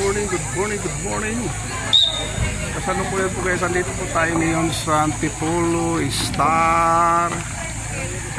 morning, good morning, good morning. Kasalukuyan po guys, andito po tayo ngayon sa Antipolo Star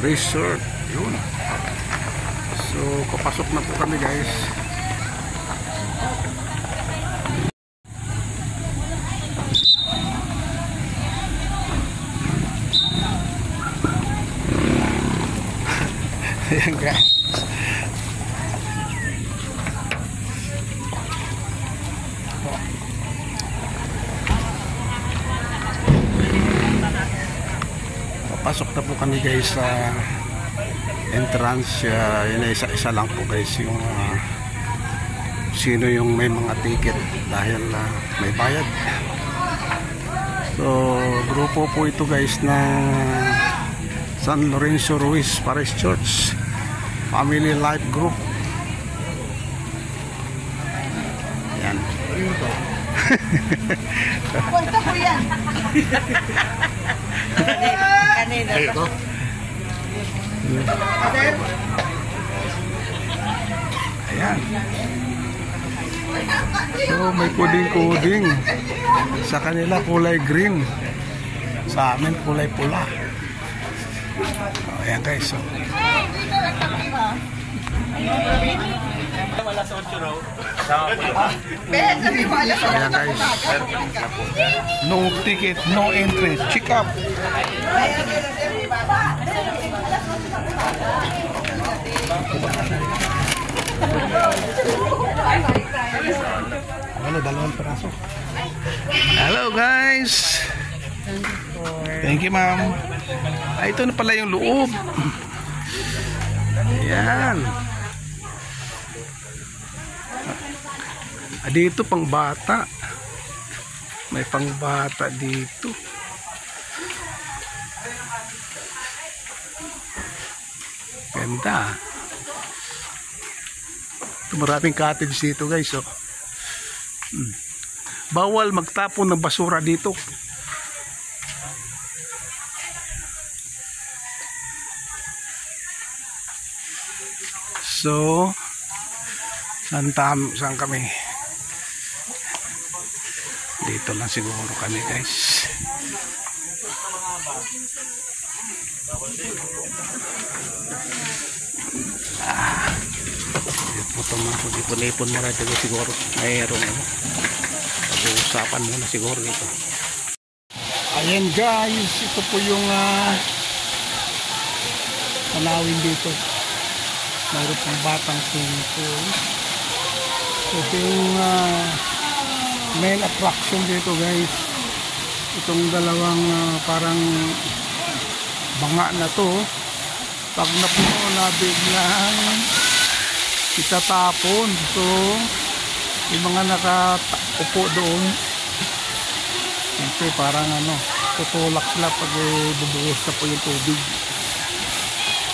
Resort. Yun. So, papasok na po kami guys. Ayan guys. Papasok na po kami guys sa entrance. Yun ay isa-isa lang po guys yung sino yung may mga ticket dahil may bayad. So grupo po ito guys na San Lorenzo Ruiz Parish Church Family Life Group. Yan. Punta ko yan. Kanina to. Ayan. So may kuding-kuding. Sa kanila kulay green. Sa amin kulay pula. Ayan guys. So. Wala sa 8 raw. Ayan guys. No ticket, no entry. Check up. Ano, dalawang peraso. Hello guys. Thank you ma'am. Ito na pala yung loob. Ayan. Dito pang bata. May pang bata dito. Ganda. Ito, maraming cottage dito guys. Oh. Bawal magtapon ng basura dito. So, saan kami? Dito lang siguro kami guys. Ipon-ipon mo rin ito siguro. Mayroon pag-uusapan muna siguro dito. Ayan guys, ito po yung tanawin dito. Mayroon pang batang swimming pool. Ito yung main attraction dito guys. Itong dalawang parang banga na to. Pag napuno na biglang itatapon. So yung mga nakaupo doon, siyempre parang tutulak sila pag bubuhos na po yung tubig.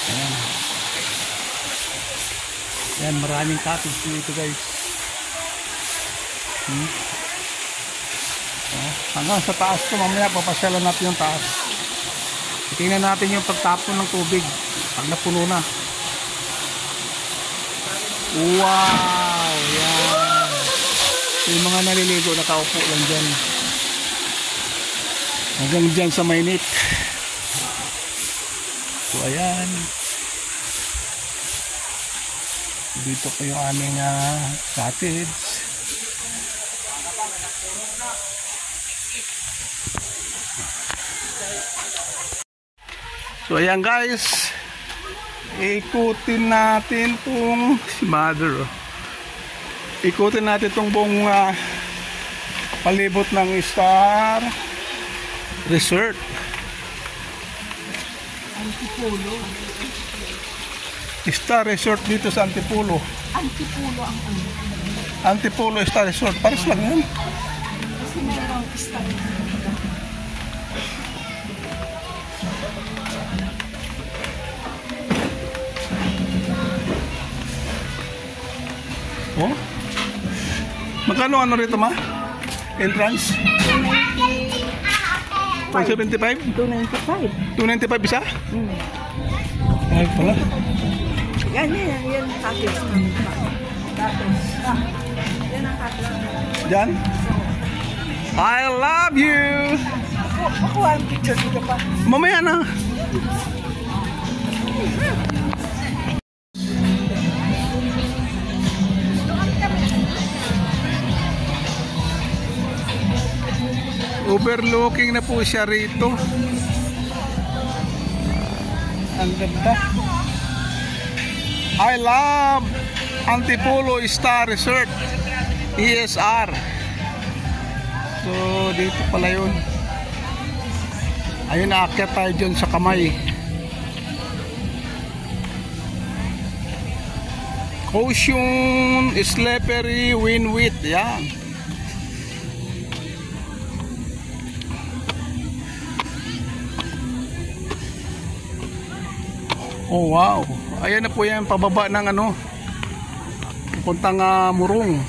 Ayan. Ayan, maraming cottage dito guys. Hanggang sa taas ko, mamaya papasyalan natin yung taas. Tingnan natin yung pagtapon ng tubig pag napuno na. Wow! Yan! Yung mga naliligo nakaupo lang dyan. Hanggang dyan sa mainit. So ayan. Dito po yung aming cottage. So ayan guys, ikutin natin tong si mother. Ikutin natin tong buong palibot ng Star Resort Antipolo. Star Resort dito sa Antipolo. Antipolo ang ano. Antipolo Star Resort, pares lang yan. Kasi mayroong Star. Oh? Magkano rito ma? Entrance? 275? 295. 295 isa? Ay pala. Yan, package ng package. Yan Diyan? I love you! Makuha ang picture dito pa. Mamaya na. Overlooking na po siya rito. Ang ganda. I love Antipolo Star Resort, ESR. So dito pala yun. Ayun, naakyat tayo dyan sa kamay. Ocean Slippery Winwit. Yan. Oh wow. Ayan na po yan, pababa ng ano, puntang Murong.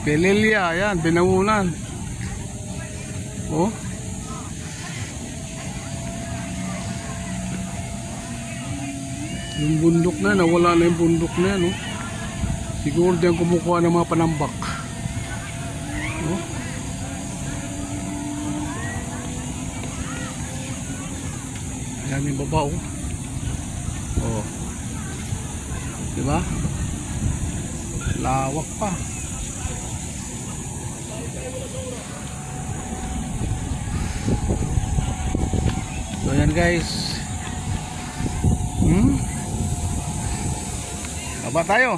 Pelilya, ayan, Binangunan. Oh. Yung bundok na, nawala na yung bundok na yan, oh. Siguro diyan kumukuha ng mga panambak. Oh. Ayan yung baba, oh. Oh. Diba? Lawak pa. So ayan guys. Baba tayo.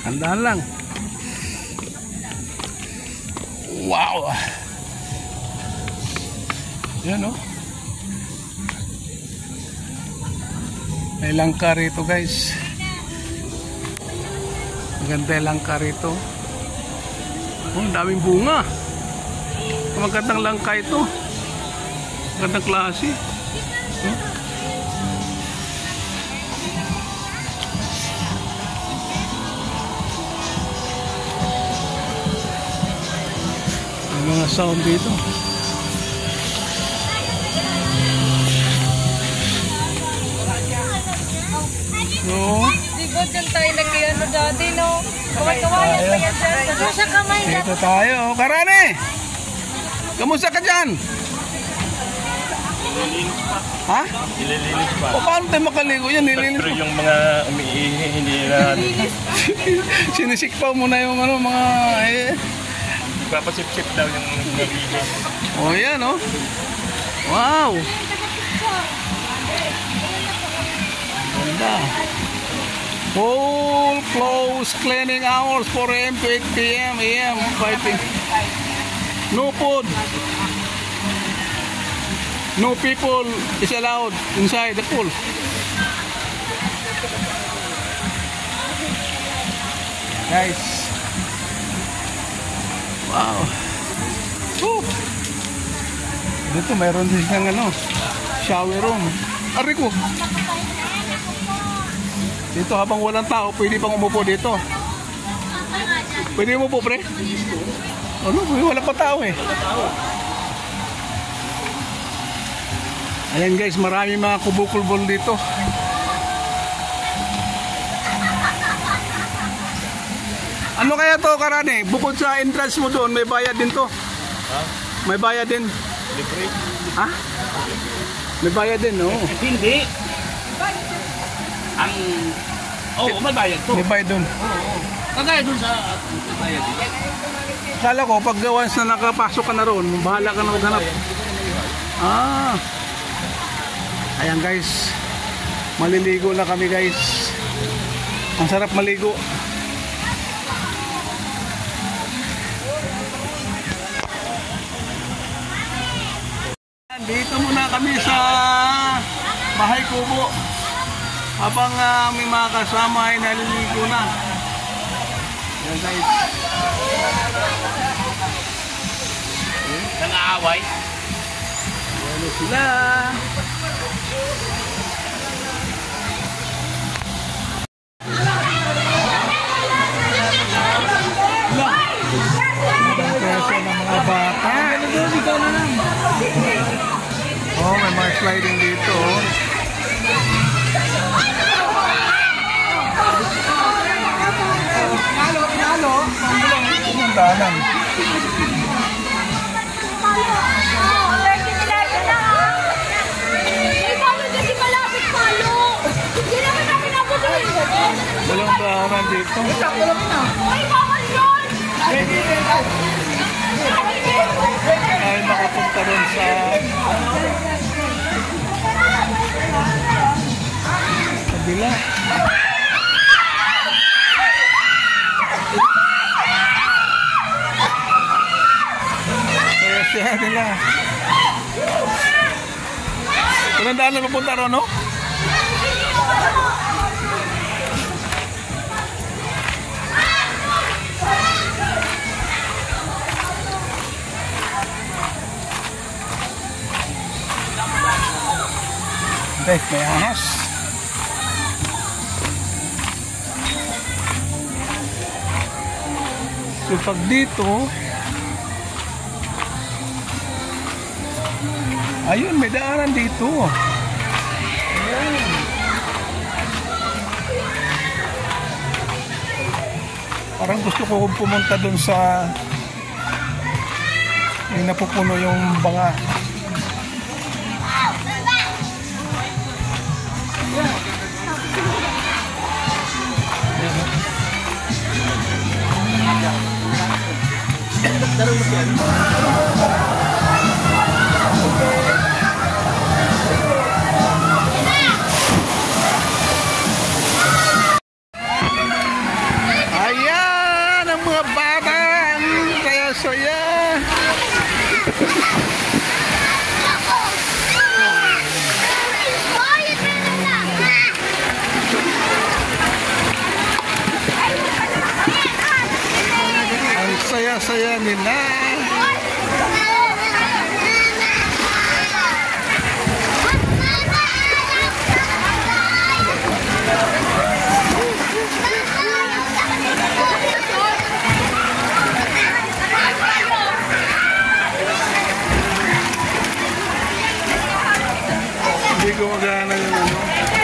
Handahan lang. Wow. Yan, oh. May langka rito guys. Maganda yung langka rito. Oh, daming bunga. Magandang langka ito. Magandang klase. Oh. May mga sound dito. So, Digo, dyan tayo nag-ano dati, no? Kaway-kawayan pa yan dyan. Sa kamay dyan. dito tayo. Karane! Kamusta ka dyan? Ha? Nililinis pa. O paano tayo makaligo yan? Nililis Pero mo. yung mga umiihi, hindi na Sinisikpaw mo na yung ano, mga papasip-sip daw yung umiihi. Oh, yan, oh. Wow. Ganda. Full close cleaning hours 4 AM to 8 PM AM fighting. No food. No people is allowed inside the pool. Guys. Wow. Woo. Dito mayroon din siyang ano, shower room. Ari ko. Dito habang walang tao, pwede pang umupo dito. Pwede umupo, pre? Ano? Wala pa tao eh. Ayan guys, marami mga kubo-kulbol dito. Ano kaya to, Karane? Bukod sa entrance mo doon, may bayad din to. Ha? May bayad din. Libre? Ha? May bayad din, no? Hindi. Ang... Oo, may bayad to. May bayad doon. Kagaya dun sa bayad. Kala ko, pag once na nakapasok ka na roon, bahala ka na maghanap. Ah. Ayan guys. Maliligo na kami guys. Ang sarap maligo. Dito muna kami sa Bahay Kubo. Habang may mga kasama ay naliligo na. Ayan guys. Nang-aaway? Ano sila? Presyo ng mga bata. Oh, may mga sliding dito. daanan. Walang daanan dito. Ay, makapunta rin sa kabila. Kaya siya nila. Walang daanan mapunta ron, no? Guys, may ahas. So pag dito, ayun, may daanan dito. Ayun. Parang gusto ko pumunta dun sa yung napupuno yung banga. Ayan ang mga batang saya-saya. Ang saya-saya nila. Hindi gumagana yung ano.